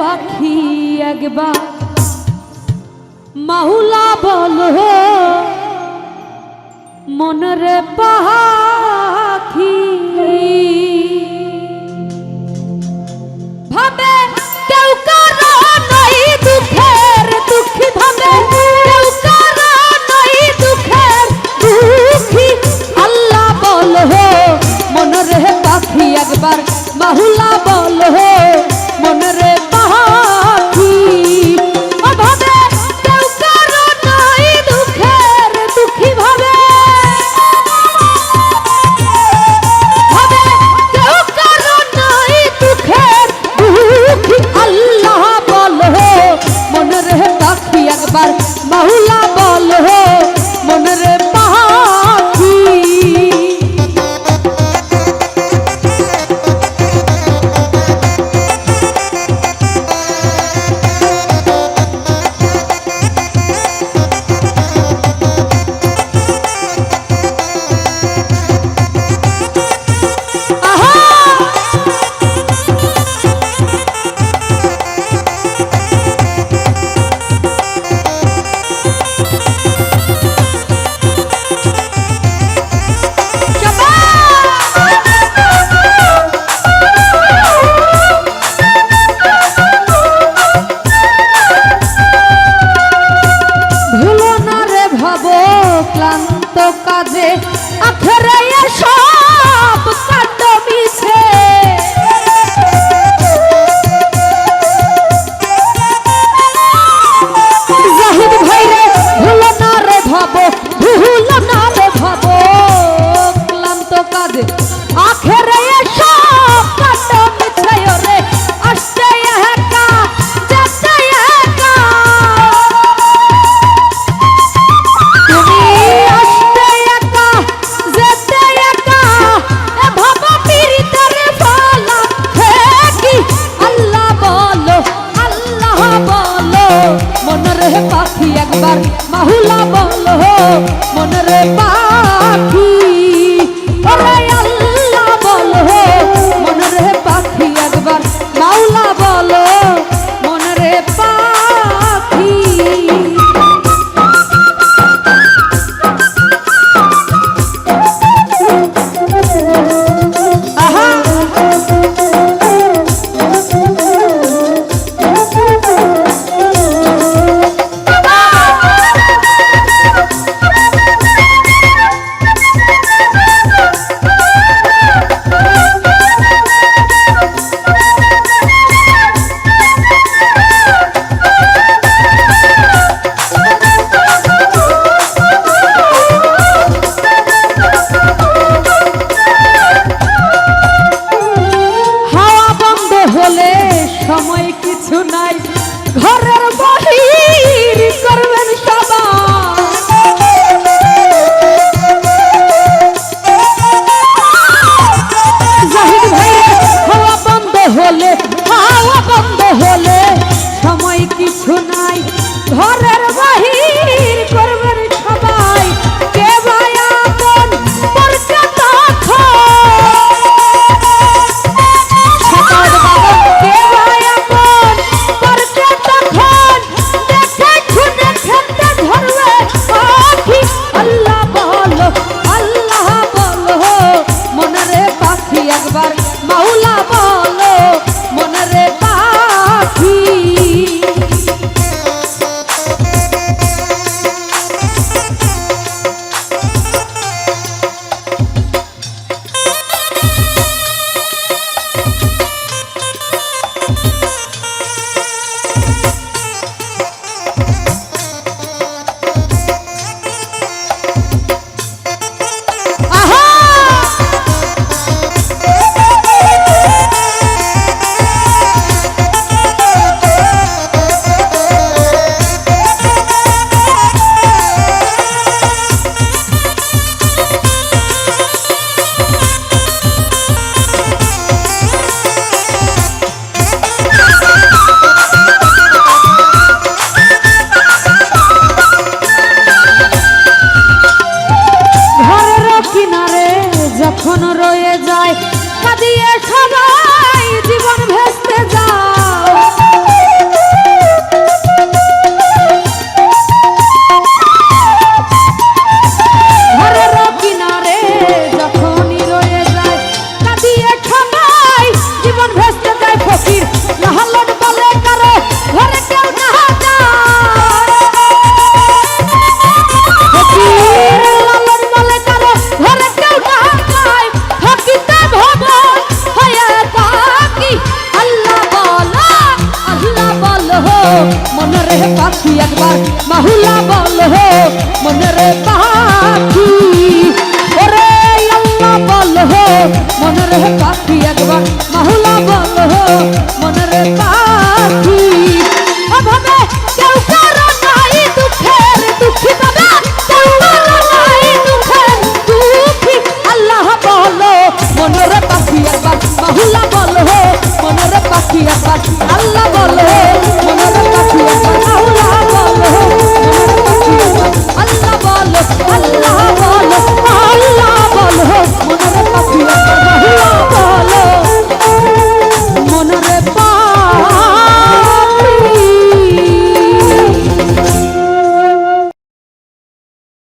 পাখি একবার মাহুলা বলো মনরে পাখি ভাবে কেউ কারো নাই দুঃখের দুঃখী ভাবে কেউ কারো নাই দুঃখের দুঃখী আল্লাহ বলো মনরে পাখি একবার মাহুলা বলো মনরে পাখি ভাবে কেউ কারো নাই দুঃখের দুঃখী ভাবে ভাবে কেউ কারো নাই দুঃখের দুঃখী আল্লাহ বলো মনরে পাখি একবার মাহুলা বলো মনরে পাখি ক্লান্ত কাজে আখরে সব কাণ্ড মিছে জাহিদ ভাইরে ভুলো না রে ভাবো ভুলো না রে ভাবো ক্লান্ত কাজে আখরে সব কাণ্ড মিছে রে আসতে একা যেতে একা পাখি একবার মাহুলা বলো মনরে পাখি ওরে আল্লাহ বলো মনরে পাখি একবার মাওলা বলো মনরে পাখি সময় কিছু নাই ঘরের বাহির করবেন জাহিদ ভাই হাওয়া বন্ধ হলে সময় কিছু নাই ঘরের বাহির করবেন সবাই কে ভাই আপন পরকে দেখো একবার মাওলা বলো মনরে পাখি যখন রয়ে যায় কাঁদিয়ে সবাই জীবন ভেস্তে যায় দয়ার মাহুলা বলো মনের পাখি ওরে আল্লাহ বলো মনের পাখি